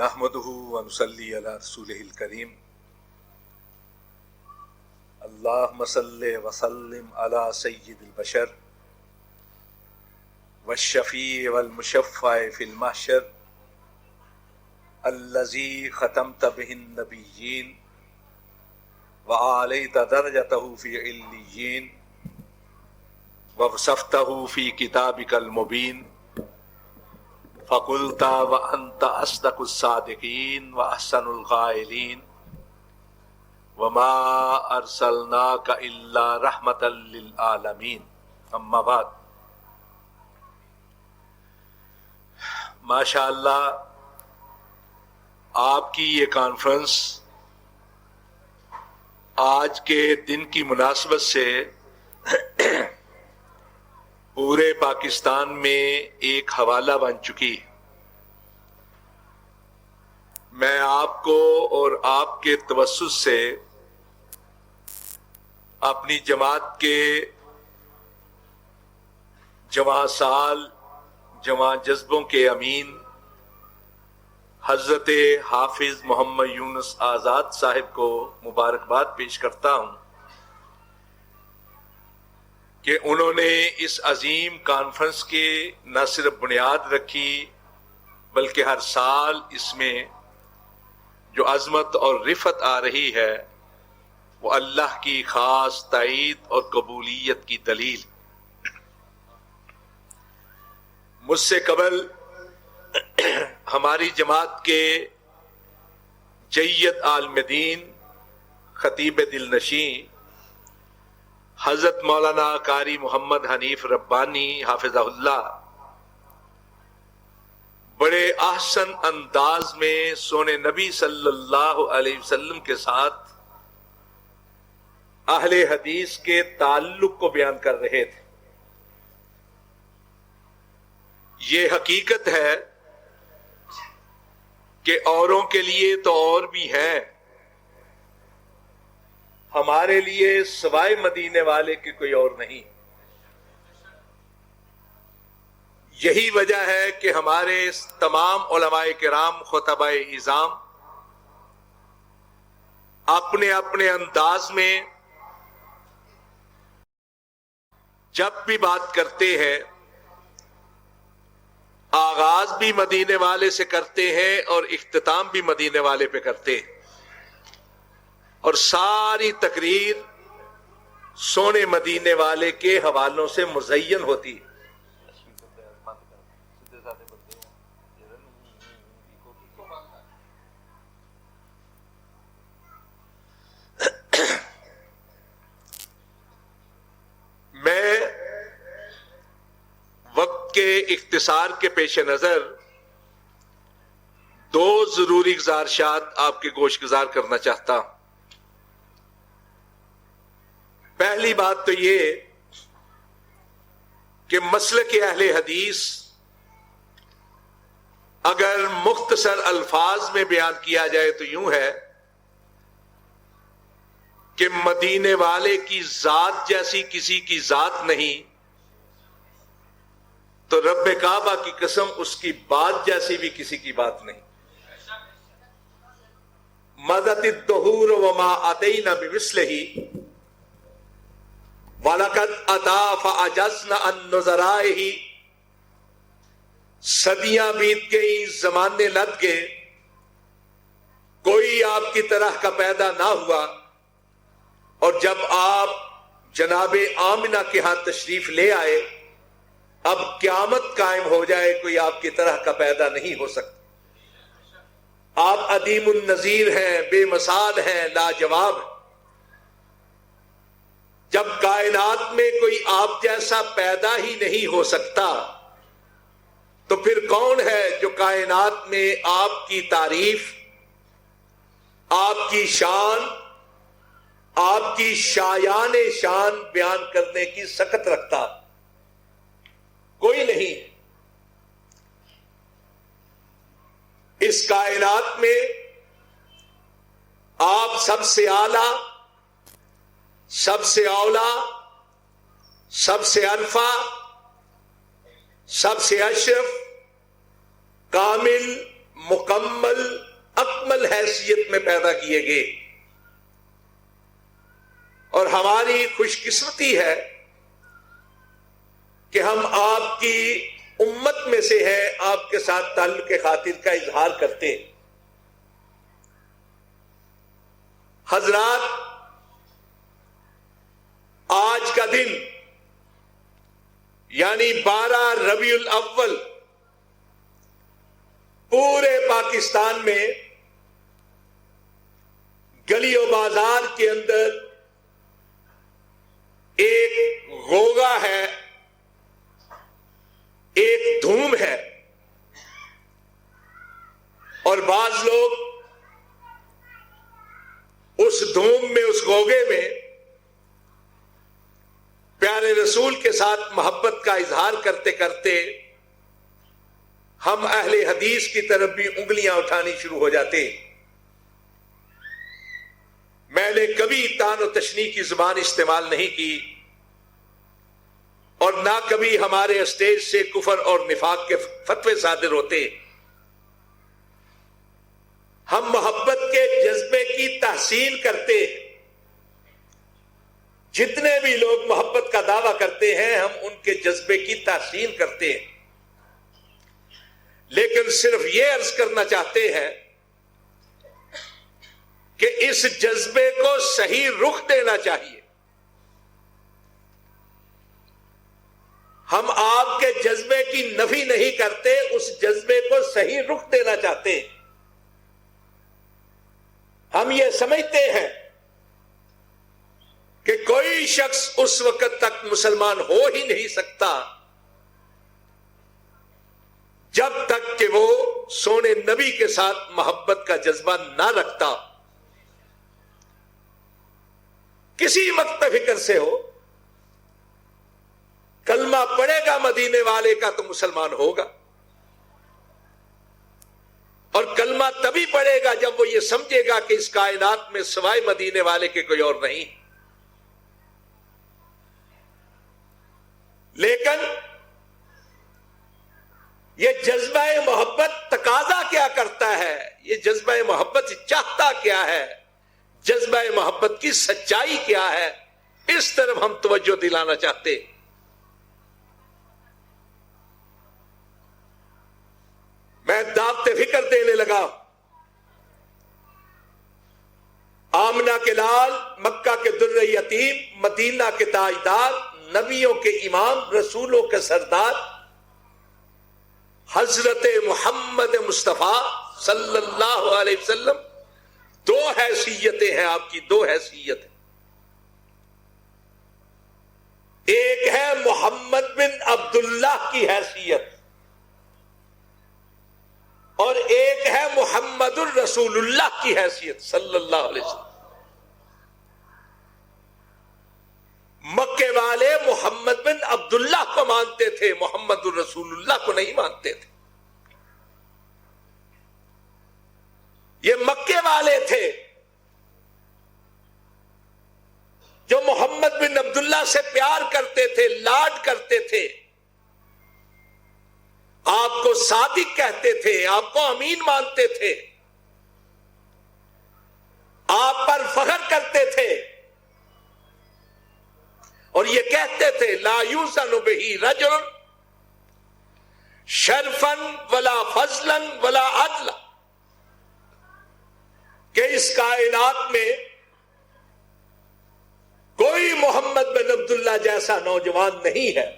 نحمده ونصلي على رسوله الكريم اللهم صل وسلم على سيد البشر والشفيع والمشفع في المحشر الذي ختمت به النبيين وعليت درجته في عليين ووصفته في كتابك المبين فقلت وأنت أصدق الصادقين وأحسن القائلين وما أرسلناك إلا رحمة للعالمين أما بعد ماشاء اللہ آپ کی یہ کانفرنس آج کے دن کی مناسبت سے پورے پاکستان میں ایک حوالہ بن چکی. میں آپ کو اور آپ کے توسط سے اپنی جماعت کے جواں سال جواں جذبوں کے امین حضرت حافظ محمد یونس آزاد صاحب کو مبارکباد پیش کرتا ہوں کہ انہوں نے اس عظیم کانفرنس کے نہ صرف بنیاد رکھی بلکہ ہر سال اس میں جو عظمت اور رفعت آ رہی ہے وہ اللہ کی خاص تائید اور قبولیت کی دلیل. مجھ سے قبل ہماری جماعت کے جید عالم دین خطیب دلنشین حضرت مولانا قاری محمد حنیف ربانی حافظہ اللہ بڑے احسن انداز میں سونے نبی صلی اللہ علیہ وسلم کے ساتھ اہل حدیث کے تعلق کو بیان کر رہے تھے. یہ حقیقت ہے کہ اوروں کے لیے تو اور بھی ہیں، ہمارے لیے سوائے مدینے والے کے کوئی اور نہیں. یہی وجہ ہے کہ ہمارے تمام علماء کرام خطبہ اعظام اپنے اپنے انداز میں جب بھی بات کرتے ہیں آغاز بھی مدینے والے سے کرتے ہیں اور اختتام بھی مدینے والے پہ کرتے ہیں، اور ساری تقریر سونے مدینے والے کے حوالوں سے مزین ہوتی ہے. میں وقت کے اختصار کے پیش نظر دو ضروری گزارشات آپ کے گوش گزار کرنا چاہتا ہوں. پہلی بات تو یہ کہ مسلک اہل حدیث اگر مختصر الفاظ میں بیان کیا جائے تو یوں ہے کہ مدینے والے کی ذات جیسی کسی کی ذات نہیں، تو رب کعبہ کی قسم اس کی بات جیسی بھی کسی کی بات نہیں. مدت الدہور وما اتینا بمثلہ وَلَقَدْ أَتَا فَأَجَزْنَا عَن نُّظَرَائِهِ. صدیاں بیت گئی، زمانے لد گئے، کوئی آپ کی طرح کا پیدا نہ ہوا، اور جب آپ جناب آمنہ کے ہاں تشریف لے آئے اب قیامت قائم ہو جائے کوئی آپ کی طرح کا پیدا نہیں ہو سکتا. آپ عدیم النظیر ہیں، بے مثال ہیں، لاجواب ہیں. جب کائنات میں کوئی آپ جیسا پیدا ہی نہیں ہو سکتا تو پھر کون ہے جو کائنات میں آپ کی تعریف، آپ کی شان، آپ کی شایان شان بیان کرنے کی سخت رکھتا؟ کوئی نہیں. اس کائنات میں آپ سب سے اعلیٰ، سب سے اولا، سب سے انفع، سب سے اشرف، کامل، مکمل اکمل حیثیت میں پیدا کیے گئے، اور ہماری خوش قسمتی ہے کہ ہم آپ کی امت میں سے ہیں، آپ کے ساتھ تعلق کے خاطر کا اظہار کرتے ہیں۔ حضرات، آج کا دن یعنی 12 ربیع الاول پورے پاکستان میں گلی و بازار کے اندر ایک غوغا ہے، ایک دھوم ہے، اور بعض لوگ اس دھوم میں، اس غوغے میں پیارے رسول کے ساتھ محبت کا اظہار کرتے کرتے ہم اہل حدیث کی طرف بھی انگلیاں اٹھانی شروع ہو جاتے ہیں۔ میں نے کبھی طعن و تشنیع کی زبان استعمال نہیں کی، اور نہ کبھی ہمارے اسٹیج سے کفر اور نفاق کے فتوے صادر ہوتے۔ ہم محبت کے جذبے کی تحسین کرتے ہیں۔ جتنے بھی لوگ محبت کا دعویٰ کرتے ہیں ہم ان کے جذبے کی تحسین کرتے ہیں، لیکن صرف یہ عرض کرنا چاہتے ہیں کہ اس جذبے کو صحیح رخ دینا چاہیے۔ ہم آپ کے جذبے کی نفی نہیں کرتے، اس جذبے کو صحیح رخ دینا چاہتے ہیں۔ ہم یہ سمجھتے ہیں کہ کوئی شخص اس وقت تک مسلمان ہو ہی نہیں سکتا جب تک کہ وہ سونے نبی کے ساتھ محبت کا جذبہ نہ رکھتا، کسی مقت فکر سے ہو۔ کلمہ پڑھے گا مدینے والے کا تو مسلمان ہوگا، اور کلمہ تبھی پڑھے گا جب وہ یہ سمجھے گا کہ اس کائنات میں سوائے مدینے والے کے کوئی اور نہیں۔ لیکن یہ جذبہ محبت تقاضا کیا کرتا ہے، یہ جذبہ محبت چاہتا کیا ہے، جذبہ محبت کی سچائی کیا ہے، اس طرف ہم توجہ دلانا چاہتے۔ میں دعوت فکر دینے لگا۔ آمنہ کے لال، مکہ کے در یتیم، مدینہ کے تاجدار، نبیوں کے امام، رسولوں کے سردار، حضرت محمد مصطفیٰ صلی اللہ علیہ وسلم، دو حیثیتیں ہیں آپ کی، دو حیثیتیں۔ ایک ہے محمد بن عبداللہ کی حیثیت، اور ایک ہے محمد الرسول اللہ کی حیثیت صلی اللہ علیہ وسلم۔ مکے والے محمد بن عبداللہ کو مانتے تھے، محمد الرسول اللہ کو نہیں مانتے تھے۔ یہ مکے والے تھے جو محمد بن عبداللہ سے پیار کرتے تھے، لاڈ کرتے تھے، آپ کو صادق کہتے تھے، آپ کو امین مانتے تھے، آپ پر فخر کرتے تھے، اور یہ کہتے تھے لا یوزن بہ رجل شرفا ولا فضلا ولا عدلا، کہ اس کائنات میں کوئی محمد بن عبداللہ جیسا نوجوان نہیں ہے،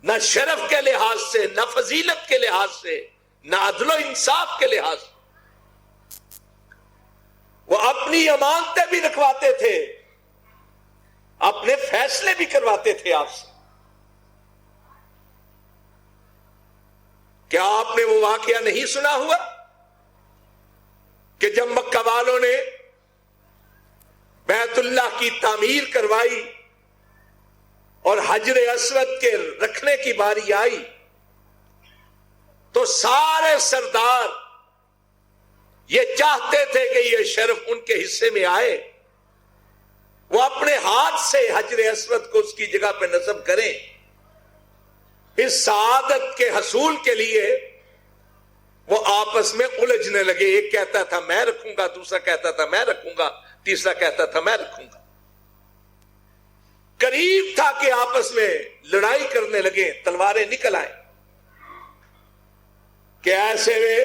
نہ شرف کے لحاظ سے، نہ فضیلت کے لحاظ سے، نہ عدل و انصاف کے لحاظ سے۔ وہ اپنی امانتیں بھی رکھواتے تھے، اپنے فیصلے بھی کرواتے تھے آپ سے۔ کیا آپ نے وہ واقعہ نہیں سنا ہوا کہ جب مکہ والوں نے بیت اللہ کی تعمیر کروائی اور حجر اسود کے رکھنے کی باری آئی تو سارے سردار یہ چاہتے تھے کہ یہ شرف ان کے حصے میں آئے، وہ اپنے ہاتھ سے حجر اسود کو اس کی جگہ پہ نصب کریں۔ اس سعادت کے حصول کے لیے وہ آپس میں الجھنے لگے. ایک کہتا تھا میں رکھوں گا, دوسرا کہتا تھا میں رکھوں گا, تیسرا کہتا تھا میں رکھوں گا. قریب تھا کہ آپس میں لڑائی کرنے لگے, تلواریں نکل آئیں. کہ ایسے میں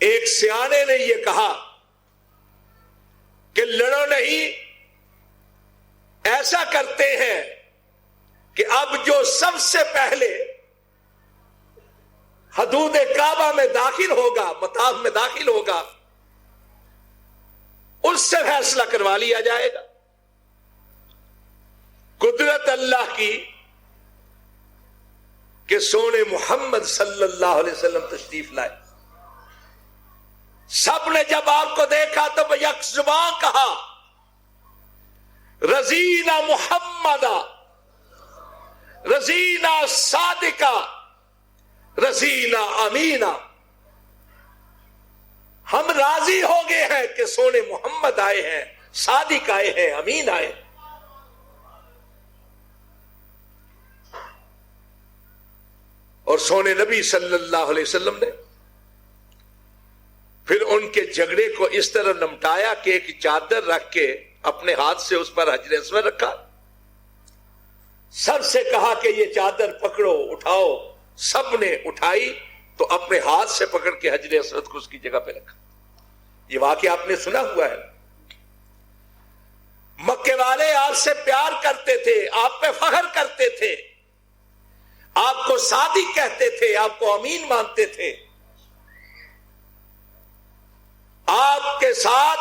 ایک سیانے نے یہ کہا کہ لڑو نہیں, ایسا کرتے ہیں کہ اب جو سب سے پہلے حدود کعبہ میں داخل ہوگا, مطاف میں داخل ہوگا, اس سے فیصلہ کروا لیا جائے گا. قدرت اللہ کی کہ سونے محمد صلی اللہ علیہ وسلم تشریف لائے. سب نے جب آپ کو دیکھا تو وہ یک زبان کہا رضینا محمدا, رضینا صادقا, رضینا امینا. ہم راضی ہو گئے ہیں کہ سونے محمد آئے ہیں, صادق آئے ہیں, امین آئے. اور سونے نبی صلی اللہ علیہ وسلم نے پھر ان کے جھگڑے کو اس طرح نمٹایا کہ ایک چادر رکھ کے اپنے ہاتھ سے اس پر حجر اسود رکھا. سب سے کہا کہ یہ چادر پکڑو, اٹھاؤ. سب نے اٹھائی تو اپنے ہاتھ سے پکڑ کے حجر اسود کو اس کی جگہ پہ رکھا. یہ واقعہ آپ نے سنا ہوا ہے. مکے والے آپ سے پیار کرتے تھے, آپ پہ فخر کرتے تھے, آپ کو صادق کہتے تھے, آپ کو امین مانتے تھے. آپ کے ساتھ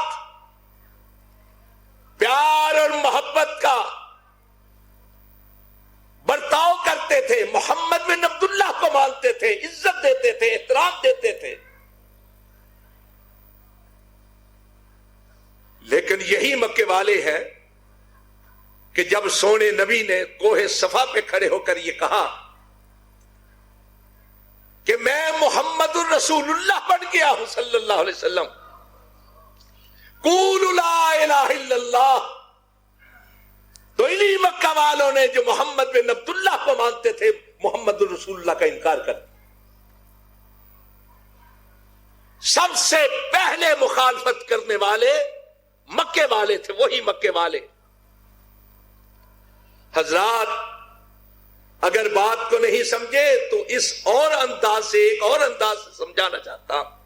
پیار اور محبت کا برتاؤ کرتے تھے. محمد بن عبداللہ کو مانتے تھے, عزت دیتے تھے, احترام دیتے تھے. لیکن یہی مکے والے ہیں کہ جب سونے نبی نے کوہ صفا پہ کھڑے ہو کر یہ کہا کہ میں محمد الرسول اللہ بن گیا ہوں صلی اللہ علیہ وسلم, قولوا لا الہ الا اللہ, تو انہی مکہ والوں نے جو محمد بن عبداللہ کو مانتے تھے محمد الرسول اللہ کا انکار کر. سب سے پہلے مخالفت کرنے والے مکے والے تھے, وہی مکے والے. حضرات اگر بات کو نہیں سمجھے تو اس اور انداز سے, ایک اور انداز سے سمجھانا چاہتا ہوں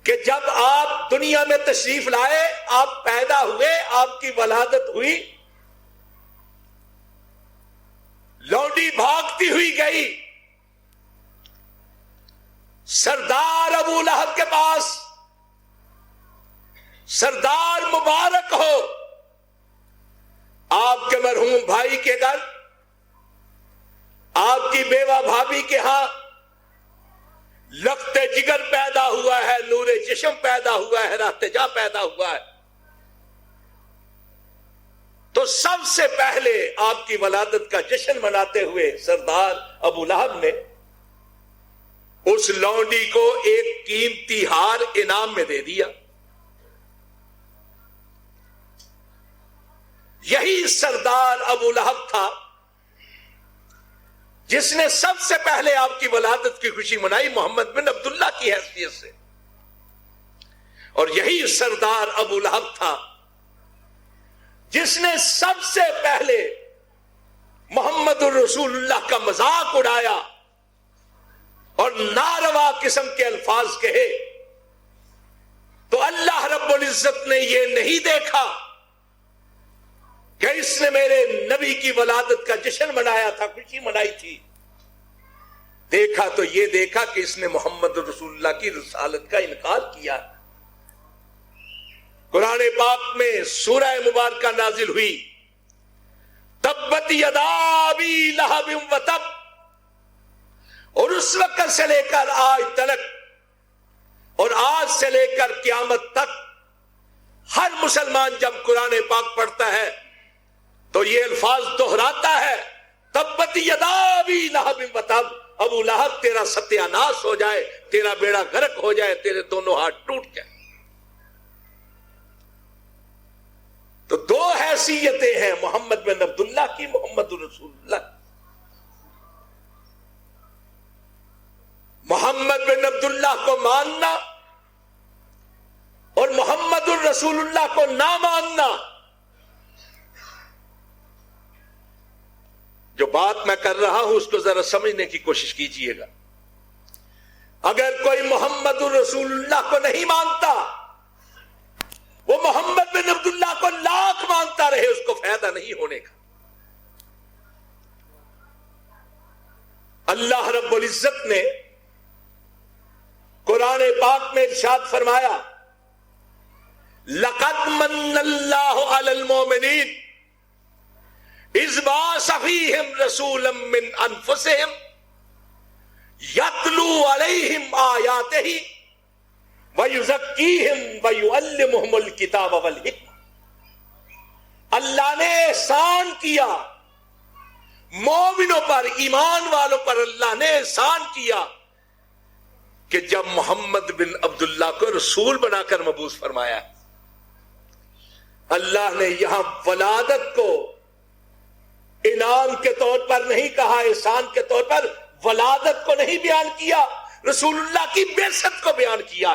کہ جب آپ دنیا میں تشریف لائے, آپ پیدا ہوئے, آپ کی ولادت ہوئی, لونڈی بھاگتی ہوئی گئی سردار ابو لہب کے پاس. سردار مبارک ہو, آپ کے مرحوم بھائی کے گھر, آپ کی بیوہ بھابھی کے ہاں لخت جگر پیدا ہوا ہے, نور چشم پیدا ہوا ہے, راہ جا پیدا ہوا ہے. تو سب سے پہلے آپ کی ولادت کا جشن مناتے ہوئے سردار ابو لہب نے اس لونڈی کو ایک قیمتی ہار انعام میں دے دیا. یہی سردار ابو لہب تھا جس نے سب سے پہلے آپ کی ولادت کی خوشی منائی محمد بن عبداللہ کی حیثیت سے. اور یہی سردار ابو لہب تھا جس نے سب سے پہلے محمد الرسول اللہ کا مذاق اڑایا اور ناروا قسم کے الفاظ کہے. تو اللہ رب العزت نے یہ نہیں دیکھا کہ اس نے میرے نبی کی ولادت کا جشن منایا تھا, خوشی منائی تھی. دیکھا تو یہ دیکھا کہ اس نے محمد رسول اللہ کی رسالت کا انکار کیا. قرآن پاک میں سورہ مبارکہ نازل ہوئی, تبت یدا ابی لہب وتب, اور اس وقت سے لے کر آج تک اور آج سے لے کر قیامت تک ہر مسلمان جب قرآن پاک پڑھتا ہے تو یہ الفاظ دہراتا ہے, تبت یدا ابی لہب وتب, ابو لہب تیرا ستیہ ناش ہو جائے, تیرا بیڑا غرق ہو جائے, تیرے دونوں ہاتھ ٹوٹ جائے. تو دو حیثیتیں ہیں محمد بن عبداللہ کی, محمد رسول اللہ. عبداللہ کو ماننا اور محمد الرسول اللہ کو نہ ماننا، جو بات میں کر رہا ہوں اس کو ذرا سمجھنے کی کوشش کیجئے گا۔ اگر کوئی محمد الرسول اللہ کو نہیں مانتا، وہ محمد بن عبداللہ کو لاکھ مانتا رہے، اس کو فائدہ نہیں ہونے کا۔ اللہ رب العزت نے قرآن پاک میں ارشاد فرمایا، لَقَدْ مَنَّ اللَّهُ عَلَى الْمُؤْمِنِينَ إِذْ بَعَثَ فِيهِمْ رَسُولًا مِّنْ أَنفُسِهِمْ يَتْلُو عَلَيْهِمْ آيَاتِهِ وَيُزَكِّيهِمْ وَيُعَلِّمُهُمُ الْكِتَابَ وَالْحِكْمَةَ۔ اللہ نے احسان کیا مومنوں پر، ایمان والوں پر اللہ نے احسان کیا کہ جب محمد بن عبداللہ کو رسول بنا کر مبعوث فرمایا، اللہ نے یہاں ولادت کو انعام کے طور پر نہیں کہا، احسان کے طور پر ولادت کو نہیں بیان کیا، رسول اللہ کی بعثت کو بیان کیا۔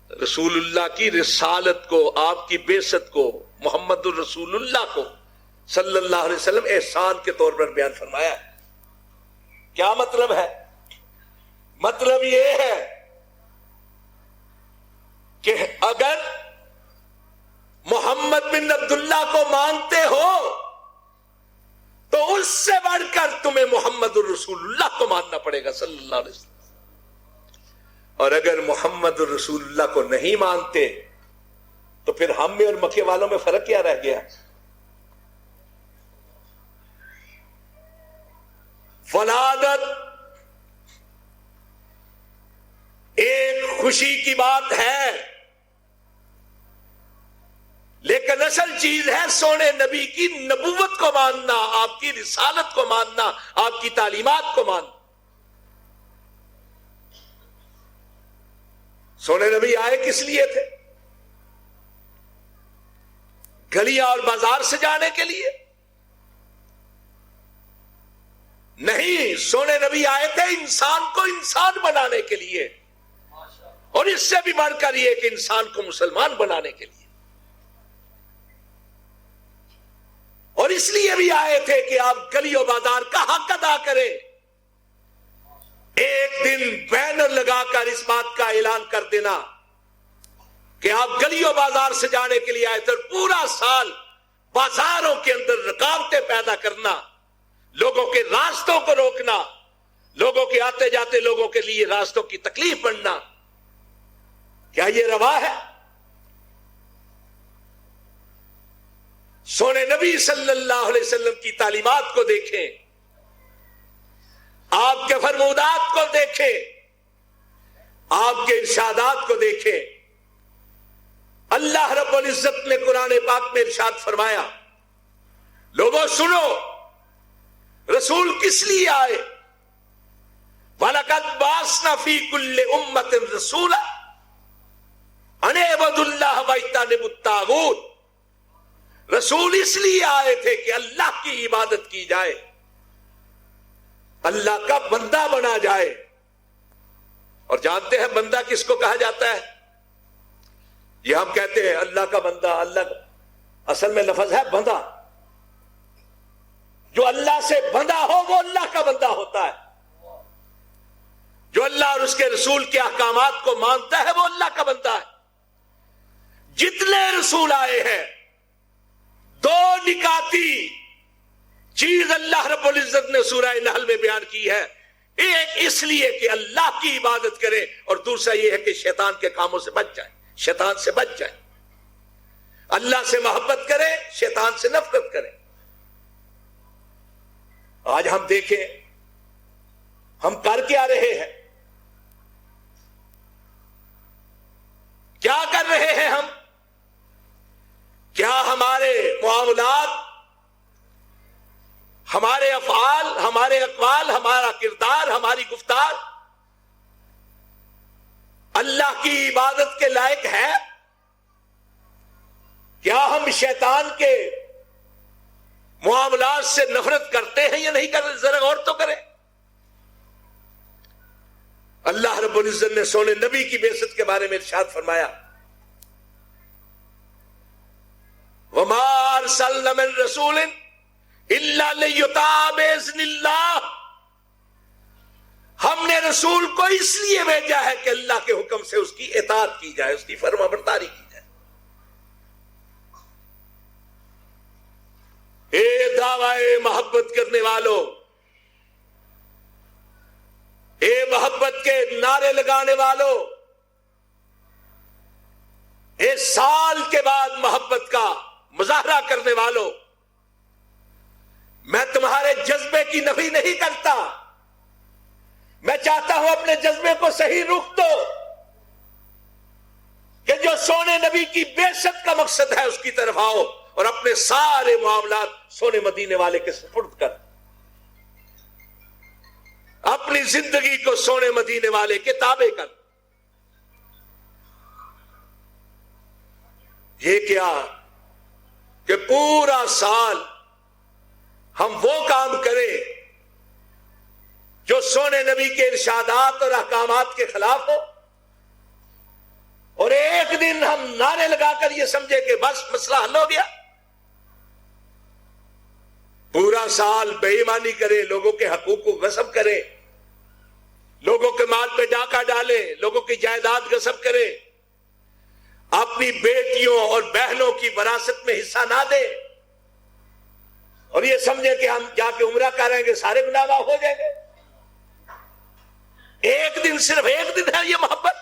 رسول اللہ کی رسالت کو، آپ کی بعثت کو، محمد الرسول اللہ کو صلی اللہ علیہ وسلم احسان کے طور پر بیان فرمایا ہے۔ کیا مطلب ہے؟ مطلب یہ ہے کہ اگر محمد بن عبداللہ کو مانتے ہو تو اس سے بڑھ کر تمہیں محمد الرسول اللہ کو ماننا پڑے گا صلی اللہ علیہ وسلم، اور اگر محمد الرسول اللہ کو نہیں مانتے تو پھر ہم میں اور مکے والوں میں فرق کیا رہ گیا؟ ولادت ایک خوشی کی بات ہے، لیکن اصل چیز ہے سونے نبی کی نبوت کو ماننا، آپ کی رسالت کو ماننا، آپ کی تعلیمات کو ماننا۔ سونے نبی آئے کس لیے تھے؟ گلیاں اور بازار سجانے کے لیے نہیں، سونے نبی آئے تھے انسان کو انسان بنانے کے لیے، اور اس سے بھی بڑھ کر یہ کہ انسان کو مسلمان بنانے کے لیے، اور اس لیے بھی آئے تھے کہ آپ گلی و بازار کا حق ادا کریں۔ ایک دن بینر لگا کر اس بات کا اعلان کر دینا کہ آپ گلی و بازار سجانے کے لیے آئے تھے، اور پورا سال بازاروں کے اندر رکاوٹیں پیدا کرنا، لوگوں کے راستوں کو روکنا، لوگوں کے آتے جاتے لوگوں کے لیے راستوں کی تکلیف بننا، کیا یہ روا ہے؟ سونے نبی صلی اللہ علیہ وسلم کی تعلیمات کو دیکھیں، آپ کے فرمودات کو دیکھیں، آپ کے ارشادات کو دیکھیں۔ اللہ رب العزت نے قرآن پاک میں ارشاد فرمایا، لوگوں سنو، رسول کس لیے آئے؟ وَلَقَدْ بَعَثْنَا فِي كُلِّ أُمَّةٍ رَسُولًا أَنِ اعْبُدُوا اللَّهَ وَاجْتَنِبُوا الطَّاغُوتَ۔ رسول اس لیے آئے تھے کہ اللہ کی عبادت کی جائے، اللہ کا بندہ بنا جائے۔ اور جانتے ہیں بندہ کس کو کہا جاتا ہے؟ یہ ہم کہتے ہیں اللہ کا بندہ، اللہ کا، اصل میں لفظ ہے بندہ۔ جو اللہ سے بندہ ہو وہ اللہ کا بندہ ہوتا ہے، جو اللہ اور اس کے رسول کے احکامات کو مانتا ہے وہ اللہ کا بندہ ہے۔ جتنے رسول آئے ہیں، دو نکاتی چیز اللہ رب العزت نے سورہ نحل میں بیان کی ہے، ایک اس لیے کہ اللہ کی عبادت کرے، اور دوسرا یہ ہے کہ شیطان کے کاموں سے بچ جائے، شیطان سے بچ جائے، اللہ سے محبت کرے، شیطان سے نفرت کرے۔ آج ہم دیکھیں ہم کر کیا رہے ہیں، کیا کر رہے ہیں ہم؟ کیا ہمارے معاملات، ہمارے افعال، ہمارے اقوال، ہمارا کردار، ہماری گفتار اللہ کی عبادت کے لائق ہے؟ کیا ہم شیطان کے معاملات سے نفرت کرتے ہیں یا نہیں کرتے؟ ذرا غور تو کریں۔ اللہ رب العزت نے سونے نبی کی بعثت کے بارے میں ارشاد فرمایا وَمَا أَرْسَلْنَا مِن رَسُولٍ إِلَّا لِيُطَاعَ بِإِذْنِ اللَّهِ، ہم نے رسول کو اس لیے بھیجا ہے کہ اللہ کے حکم سے اس کی اطاعت کی جائے، اس کی فرما برداری کی جائے۔ اے دعوی محبت کرنے والوں، اے محبت کے نعرے لگانے والوں، اے سال کے بعد محبت کا مظاہرہ کرنے والوں، میں تمہارے جذبے کی نفی نہیں کرتا، میں چاہتا ہوں اپنے جذبے کو صحیح رخ دو کہ جو سونے نبی کی بعثت کا مقصد ہے اس کی طرف آؤ اور اپنے سارے معاملات سونے مدینے والے کے سپرد کر، اپنی زندگی کو سونے مدینے والے کے تابع کر۔ یہ کیا کہ پورا سال ہم وہ کام کریں جو سونے نبی کے ارشادات اور احکامات کے خلاف ہو، اور ایک دن ہم نعرے لگا کر یہ سمجھے کہ بس مسئلہ حل ہو گیا۔ پورا سال بے ایمانی کرے، لوگوں کے حقوق کو غصب کرے، لوگوں کے مال پہ ڈاکہ ڈالے، لوگوں کی جائیداد غصب کرے، اپنی بیٹیوں اور بہنوں کی وراثت میں حصہ نہ دے، اور یہ سمجھے کہ ہم جا کے عمرہ کریں گے سارے گناہ معاف ہو جائیں گے۔ ایک دن، صرف ایک دن ہے یہ محبت،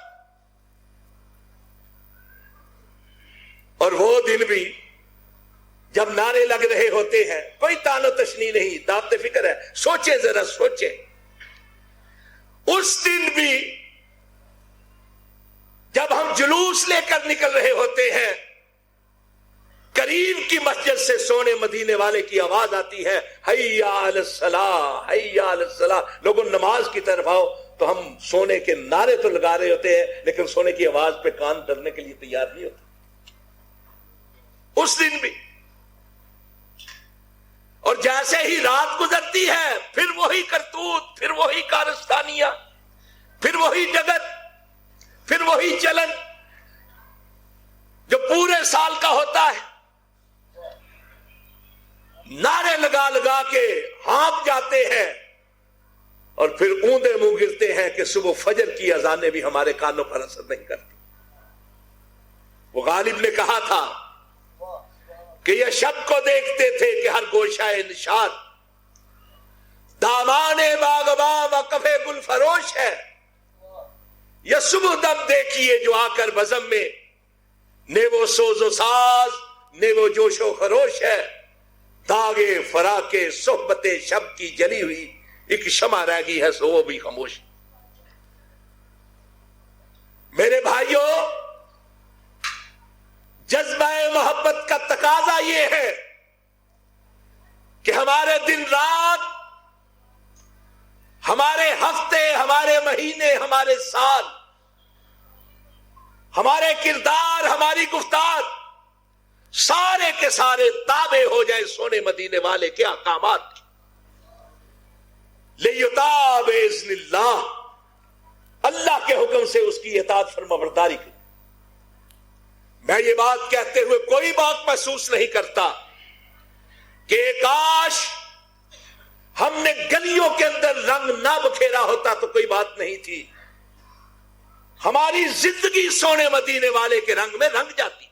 اور وہ دن بھی جب نعرے لگ رہے ہوتے ہیں، کوئی تان و تشنی نہیں، دعوت فکر ہے، سوچے ذرا سوچے، اس دن بھی جب ہم جلوس لے کر نکل رہے ہوتے ہیں، قریب کی مسجد سے سونے مدینے والے کی آواز آتی ہے حی علی الصلاۃ، حی علی الصلاۃ، لوگوں نماز کی طرف آؤ، تو ہم سونے کے نعرے تو لگا رہے ہوتے ہیں لیکن سونے کی آواز پہ کان دھرنے کے لیے تیار نہیں ہوتے۔ اس دن بھی، اور جیسے ہی رات گزرتی ہے پھر وہی کرتوت، پھر وہی کارستانیاں، پھر وہی جگت، پھر وہی چلن جو پورے سال کا ہوتا ہے۔ نعرے لگا لگا کے ہانپ جاتے ہیں اور پھر اوندے منہ گرتے ہیں کہ صبح فجر کی اذانیں بھی ہمارے کانوں پر اثر نہیں کرتی۔ وہ غالب نے کہا تھا کہ یہ شب کو دیکھتے تھے کہ ہر گوشہ نشاط دامان باغباں و کفے گل فروش ہے، یہ صبح دم دیکھیے جو آ کر بزم میں نے وہ سوز و ساز نے وہ جوش و خروش ہے، داغے فراقے صحبت شب کی جلی ہوئی ایک شمع رہ گئی ہے سو وہ بھی خاموش۔ میرے بھائیوں، جذبہ محبت کا تقاضا یہ ہے کہ ہمارے دن رات، ہمارے ہفتے، ہمارے مہینے، ہمارے سال، ہمارے کردار، ہماری گفتار، سارے کے سارے تابع ہو جائے سونے مدینے والے کے احکامات کی۔ لِیُطَاعَ بِإِذْنِ اللَّهِ، اللہ کے حکم سے اس کی اطاعت فرما برداری کی۔ میں یہ بات کہتے ہوئے کوئی بات محسوس نہیں کرتا کہ کاش ہم نے گلیوں کے اندر رنگ نہ بکھیرا ہوتا تو کوئی بات نہیں تھی، ہماری زندگی سونے مدینے والے کے رنگ میں رنگ جاتی۔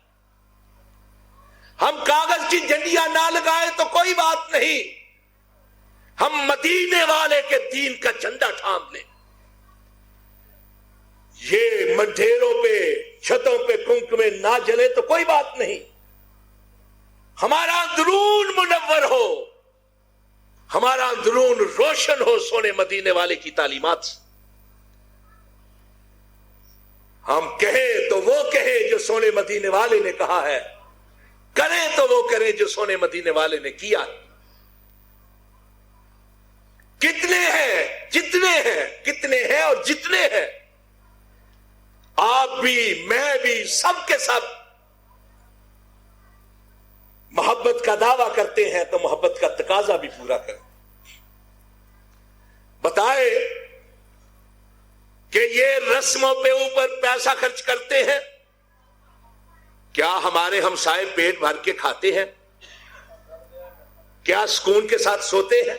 ہم کاغذ کی جھنڈیاں نہ لگائے تو کوئی بات نہیں، ہم مدینے والے کے دین کا جھنڈا تھام لیں۔ یہ منڈھیروں پہ، چھتوں پہ کنکمے نہ جلے تو کوئی بات نہیں، ہمارا اندرون منور ہو، ہمارا اندرون روشن ہو سونے مدینے والے کی تعلیمات سے۔ ہم کہیں تو وہ کہیں جو سونے مدینے والے نے کہا ہے، کریں تو وہ کریں جو سونے مدینے والے نے کیا۔ کتنے ہیں، جتنے ہیں، کتنے ہیں اور جتنے ہیں، آپ بھی، میں بھی، سب کے سب محبت کا دعویٰ کرتے ہیں تو محبت کا تقاضا بھی پورا کریں۔ بتائے کہ یہ رسموں پہ اوپر پیسہ خرچ کرتے ہیں، کیا ہمارے ہمسائے پیٹ بھر کے کھاتے ہیں؟ کیا سکون کے ساتھ سوتے ہیں؟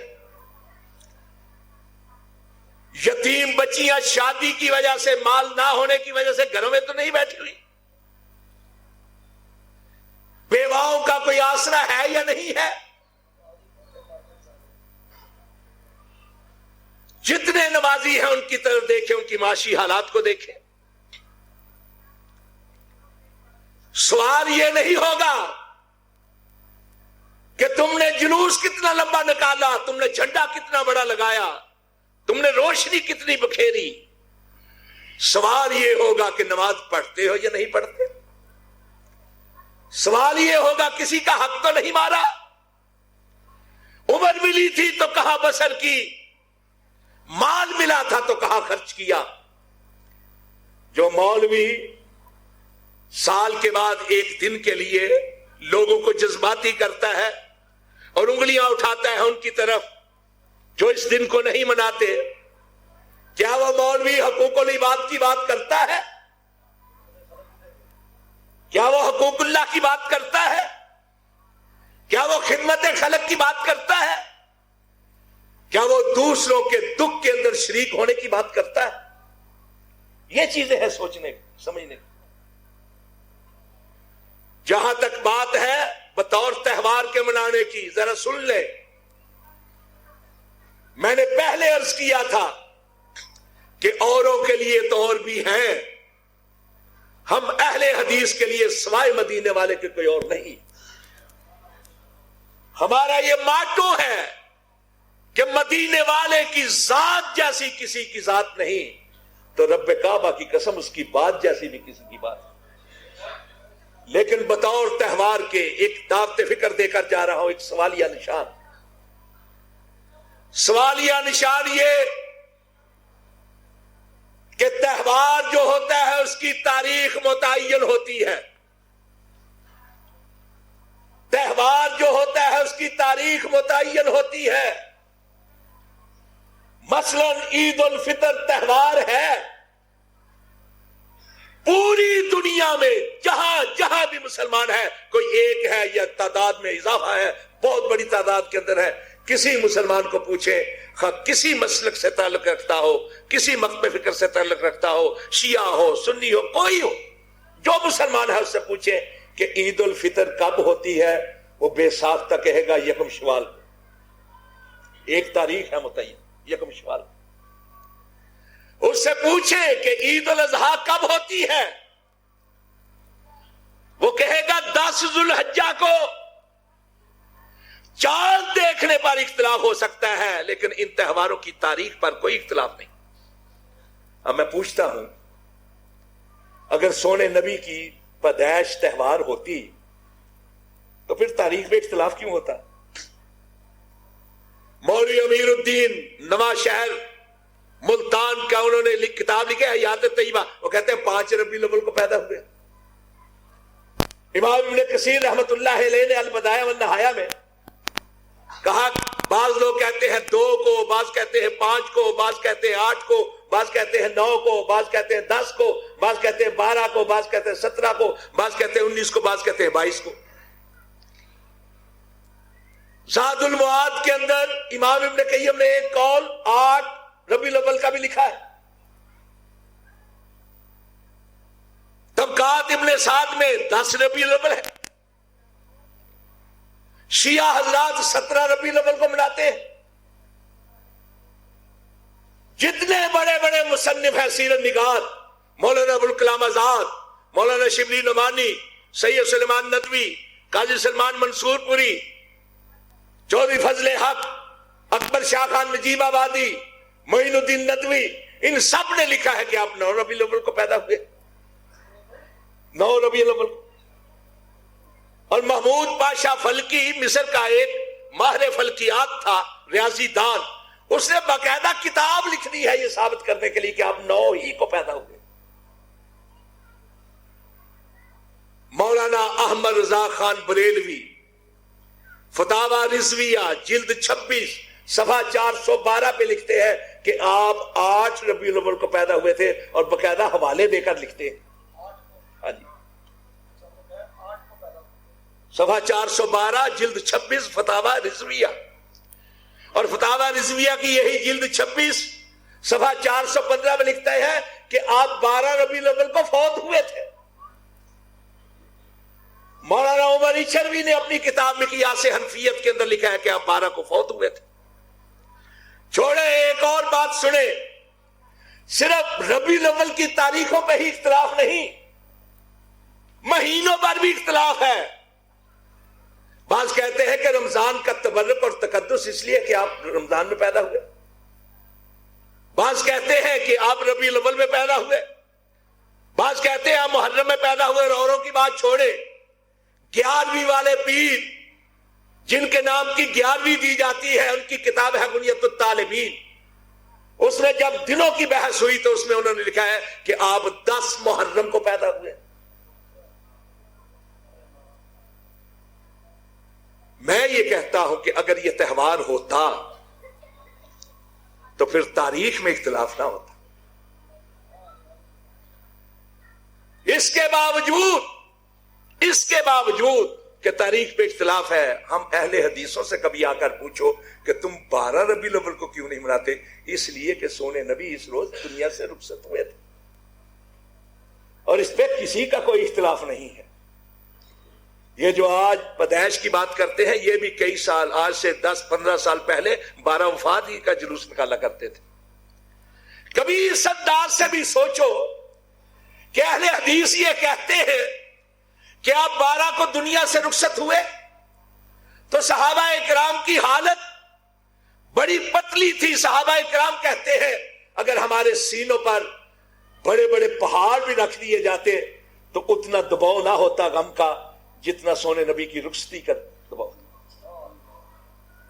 یتیم بچیاں شادی کی وجہ سے، مال نہ ہونے کی وجہ سے گھروں میں تو نہیں بیٹھی ہوئی؟ بیواؤں کا کوئی آسرا ہے یا نہیں ہے؟ جتنے نمازی ہیں ان کی طرف دیکھیں، ان کی معاشی حالات کو دیکھیں۔ سوال یہ نہیں ہوگا کہ تم نے جلوس کتنا لمبا نکالا، تم نے جھنڈا کتنا بڑا لگایا، تم نے روشنی کتنی بکھیری۔ سوال یہ ہوگا کہ نماز پڑھتے ہو یا نہیں پڑھتے۔ سوال یہ ہوگا کسی کا حق تو نہیں مارا، عمر ملی تھی تو کہاں بسر کی، مال ملا تھا تو کہاں خرچ کیا۔ جو مولوی سال کے بعد ایک دن کے لیے لوگوں کو جذباتی کرتا ہے اور انگلیاں اٹھاتا ہے ان کی طرف جو اس دن کو نہیں مناتے، کیا وہ مولوی حقوق العباد کی بات کرتا ہے؟ کیا وہ حقوق اللہ کی بات کرتا ہے؟ کیا وہ خدمت خلق کی بات کرتا ہے؟ کیا وہ دوسروں کے دکھ کے اندر شریک ہونے کی بات کرتا ہے؟ یہ چیزیں ہیں سوچنے سمجھنے کی۔ جہاں تک بات ہے بطور تہوار کے منانے کی، ذرا سن لے۔ میں نے پہلے عرض کیا تھا کہ اوروں کے لیے تو اور بھی ہیں، ہم اہل حدیث کے لیے سوائے مدینے والے کے کوئی اور نہیں۔ ہمارا یہ ماٹو ہے کہ مدینے والے کی ذات جیسی کسی کی ذات نہیں، تو رب کعبہ کی قسم اس کی بات جیسی بھی کسی کی بات نہیں۔ لیکن بطور تہوار کے ایک دعوت فکر دے کر جا رہا ہوں، ایک سوالیہ نشان۔ سوالیہ نشان یہ کہ تہوار جو ہوتا ہے اس کی تاریخ متعین ہوتی ہے۔ تہوار جو ہوتا ہے اس کی تاریخ متعین ہوتی ہے۔ مثلا عید الفطر تہوار ہے، پوری دنیا میں جہاں جہاں بھی مسلمان ہے، کوئی ایک ہے یا تعداد میں اضافہ ہے، بہت بڑی تعداد کے اندر ہے، کسی مسلمان کو پوچھے، کسی مسلک سے تعلق رکھتا ہو، کسی مکتب فکر سے تعلق رکھتا ہو، شیعہ ہو، سنی ہو، کوئی ہو، جو مسلمان ہے اس سے پوچھے کہ عید الفطر کب ہوتی ہے، وہ بے ساختہ کہے گا یکم شوال۔ ایک تاریخ ہے متعین، یکم شوال۔ اس سے پوچھیں کہ عید الاضحیٰ کب ہوتی ہے، وہ کہے گا 10 ذو الحجہ کو۔ چاند دیکھنے پر اختلاف ہو سکتا ہے لیکن ان تہواروں کی تاریخ پر کوئی اختلاف نہیں۔ اب میں پوچھتا ہوں، اگر سونے نبی کی پیدائش تہوار ہوتی تو پھر تاریخ میں اختلاف کیوں ہوتا؟ مولوی امیر الدین نواں شہر ملتان کا انہوں نے کتاب لکھی ہے حیات طیبہ، وہ کہتے ہیں 5 ربیع الاول کو پیدا ہوئے۔ امام ابن کثیر رحمت اللہ علیہ نے البدایہ والنہایہ میں کہا، بعض لوگ کہتے ہیں 2 کو، بعض کہتے ہیں 5 کو، بعض کہتے ہیں 8 کو، بعض کہتے ہیں 9 کو، بعض کہتے ہیں 10 کو، بعض کہتے ہیں 12 کو، بعض کہتے ہیں 17 کو، بعض کہتے ہیں 19 کو، بعض کہتے ہیں 22 کو۔ زاد المعاد کے اندر امام ابن قیم نے ایک قول 8 ربیع الاول کا بھی لکھا ہے۔ طبقات ابن سعد میں 10 ربیع الاول ہے۔ شیعہ حضرات 17 ربیع الاول کو مناتے ہیں۔ جتنے بڑے بڑے مصنف ہیں سیرت نگار، مولانا ابوالکلام آزاد، مولانا شبلی نعمانی، سید سلیمان ندوی، قاضی سلمان منصور پوری، چودھری فضل حق، اکبر شاہ خان نجیب آبادی، معین الدین ندوی، ان سب نے لکھا ہے کہ آپ 9 ربیع الاول کو پیدا ہوئے، 9 ربیع الاول کو۔ اور محمود پاشا فلکی مصر کا ایک ماہر فلکیات تھا، ریاضی دان، اس نے باقاعدہ کتاب لکھ دی ہے یہ ثابت کرنے کے لیے کہ آپ 9 ہی کو پیدا ہوئے۔ مولانا احمد رضا خان بریلوی، فتاوی رضویہ جلد 26 صفحہ 412 پہ لکھتے ہیں کہ آپ 8 ربیع الاول کو پیدا ہوئے تھے، اور باقاعدہ حوالے دے کر لکھتے ہیں. ہاں جی، صفحہ 412 جلد 26 فتاوی رضویہ، اور فتاوی رضویہ کی یہی جلد 26 صفحہ 415 میں لکھتا ہے کہ آپ 12 ربیع الاول کو فوت ہوئے تھے. مولانا عمر چروی نے اپنی کتاب میں قیاس حنفیت کے اندر لکھا ہے کہ آپ 12 کو فوت ہوئے تھے. چھوڑے ایک اور بات سنیں، صرف ربیع الاول کی تاریخوں پہ ہی اختلاف نہیں، مہینوں پر بھی اختلاف ہے. بعض کہتے ہیں کہ رمضان کا تبرک اور تقدس اس لیے کہ آپ رمضان میں پیدا ہوئے، بعض کہتے ہیں کہ آپ ربیع الاول میں پیدا ہوئے، بعض کہتے ہیں آپ محرم میں پیدا ہوئے. اور اوروں کی بات چھوڑے، 11ویں والے پیر جن کے نام کی 11ویں دی جاتی ہے، ان کی کتاب ہے غنیۃ الطالبین، اس میں جب دنوں کی بحث ہوئی تو اس میں انہوں نے لکھا ہے کہ آپ 10 محرم کو پیدا ہوئے. میں یہ کہتا ہوں کہ اگر یہ تہوار ہوتا تو پھر تاریخ میں اختلاف نہ ہوتا. اس کے باوجود کہ تاریخ پہ اختلاف ہے، ہم اہل حدیثوں سے کبھی آ کر پوچھو کہ تم 12 ربیع الاول کو کیوں نہیں مناتے؟ اس لیے کہ سونے نبی اس روز دنیا سے رخصت ہوئے تھے، اور اس پہ کسی کا کوئی اختلاف نہیں ہے. یہ جو آج پیدائش کی بات کرتے ہیں، یہ بھی کئی سال، آج سے 10-15 سال پہلے 12 وفات ہی کا جلوس نکالا کرتے تھے. کبھی اس انداز سے بھی سوچو کہ اہل حدیث یہ کہتے ہیں کہ آپ 12 کو دنیا سے رخصت ہوئے، تو صحابہ اکرام کی حالت بڑی پتلی تھی. صحابہ اکرام کہتے ہیں اگر ہمارے سینوں پر بڑے بڑے پہاڑ بھی رکھ دیے جاتے تو اتنا دباؤ نہ ہوتا غم کا جتنا سونے نبی کی رخصتی کا دباؤ.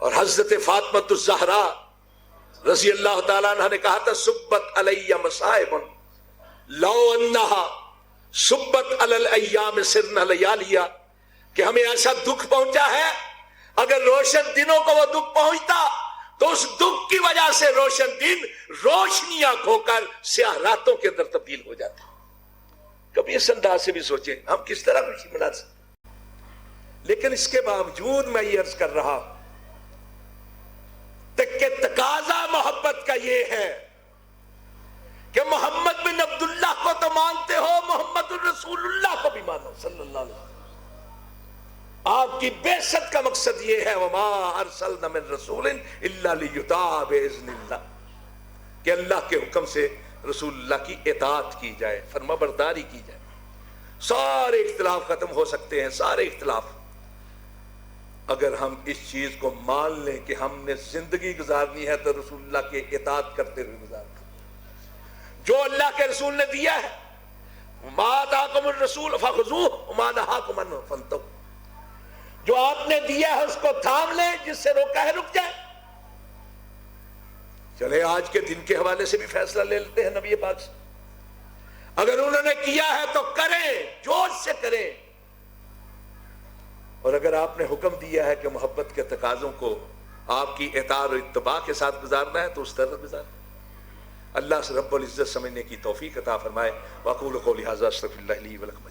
اور حضرت فاطمہ الزہرا رضی اللہ تعالیٰ عنہ نے کہا تھا سبت علی مصائب لو انہا سبت علی الایام سرنا لیالیا، کہ ہمیں ایسا دکھ پہنچا ہے، اگر روشن دنوں کو وہ دکھ پہنچتا تو اس دکھ کی وجہ سے روشن دن روشنیاں کھو کر سیاہ راتوں کے اندر تبدیل ہو جاتے. کبھی اس انداز سے بھی سوچیں ہم کس طرح خوشی منا سکتے. لیکن اس کے باوجود میں یہ عرض کر رہا کہ تقاضا محبت کا یہ ہے کہ محمد بن عبداللہ کو تو مانتے ہو، محمد الرسول اللہ کو بھی مانو صلی اللہ علیہ وسلم. آپ کی بعثت کا مقصد یہ ہے وما ارسلنا من رسول الا لیطاع باذن اللہ، کہ اللہ کے حکم سے رسول اللہ کی اطاعت کی جائے، فرما برداری کی جائے. سارے اختلاف ختم ہو سکتے ہیں، سارے اختلاف، اگر ہم اس چیز کو مان لیں کہ ہم نے زندگی گزارنی ہے تو رسول اللہ کے اطاعت کرتے ہوئے گزارنا. جو اللہ کے رسول نے دیا ہے، ما آتاکم الرسول فخذوہ وما نہاکم عنہ فانتہوا، جو آپ نے دیا ہے اس کو تھام لیں، جس سے روکا ہے رک جائے. چلے آج کے دن کے حوالے سے بھی فیصلہ لے لیتے ہیں نبی پاک سے. اگر انہوں نے کیا ہے تو کریں، جوش سے کریں. اور اگر آپ نے حکم دیا ہے کہ محبت کے تقاضوں کو آپ کی اطاعت و اتباع کے ساتھ گزارنا ہے تو اس طرح گزاریں. اللہ سے رب العزت سمجھنے کی توفیق عطا فرمائے. واقول قولی ھذا استغفر اللہ لی ولکم.